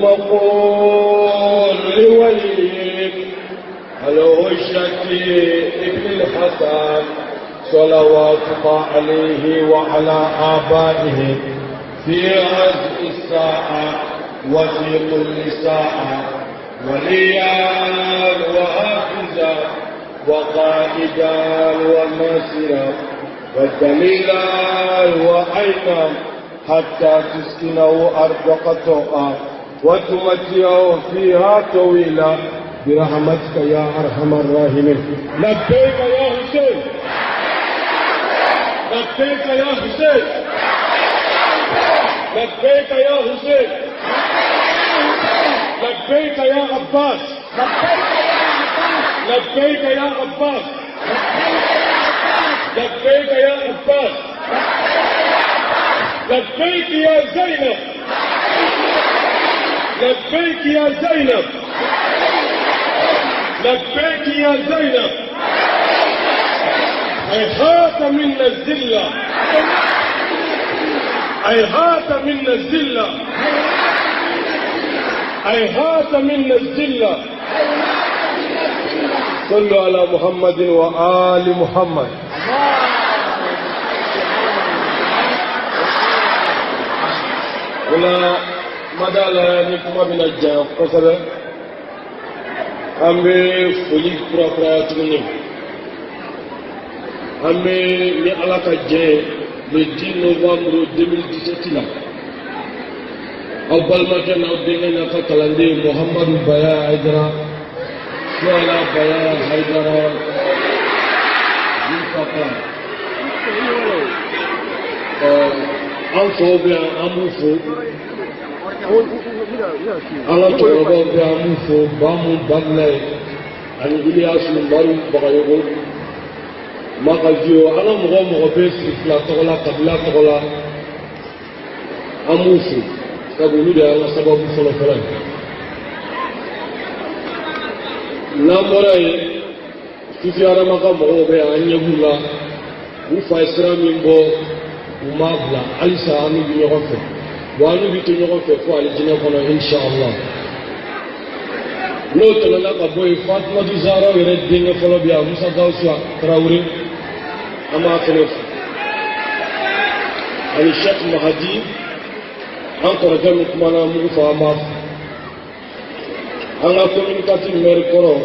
قل لوليك الهجة ابن الحسن صلوات الله عليه وعلى آبائه في هذه الساعة وفي كل ساعة وليا وحافظا وقائدا وناصرا ودليلا وعينا حتى تسكنه أرضك طوعا وتمتعه فيها طويلا برحمتك يا أرحم الراحمين. لبيك يا حسين، لبيك يا حسين، لبيك يا حسين، لبيك يا عباس، لبيك يا عباس، لبيك يا عباس، لبيك يا زينب، لبيك يا زينب، لبيك يا زينب. هيهات منا الذلة، هيهات منا الذلة، هيهات منا الذلة. صلوا على محمد وآل محمد. ولا مدالا نكما من الجام قصر أمي فليك برابراتني أمي لألاك جاي le 10 novembre 2017 là أول ما كان أودينا كتلندي محمد بيا هيدرا شوالا بيا هيدرا ينفقا أنفو بيا أموفو ala tɔgɔbaw bɛ an b'u fo ba mun bamilɛ ani iliyasu maru bagayogo makaziyo ala mɔgɔ mɔgɔ bɛ sigi fila tɔgɔ la kabila tɔgɔ la an b'u fo sabu olu de y'an ka sababu fɔlɔfɔlɔ ye n'an bɔra yen fifi adama ka mɔgɔw bɛ an ɲɛ b'u la u fa ye sira min bɔ u m'a bila halisa an n'u bɛ ɲɔgɔn fɛ. وأنا بيتنيغو في فوق الجنة إن شاء الله. لو تلنا كبوي فاطمة زارا ويرد دينه فلو بيا موسى داوسوا تراوري أما أكلف. الشيخ مهدي أنكر جمع كمانا مغفى ماف. أنا كومينيكاتي ميركورو.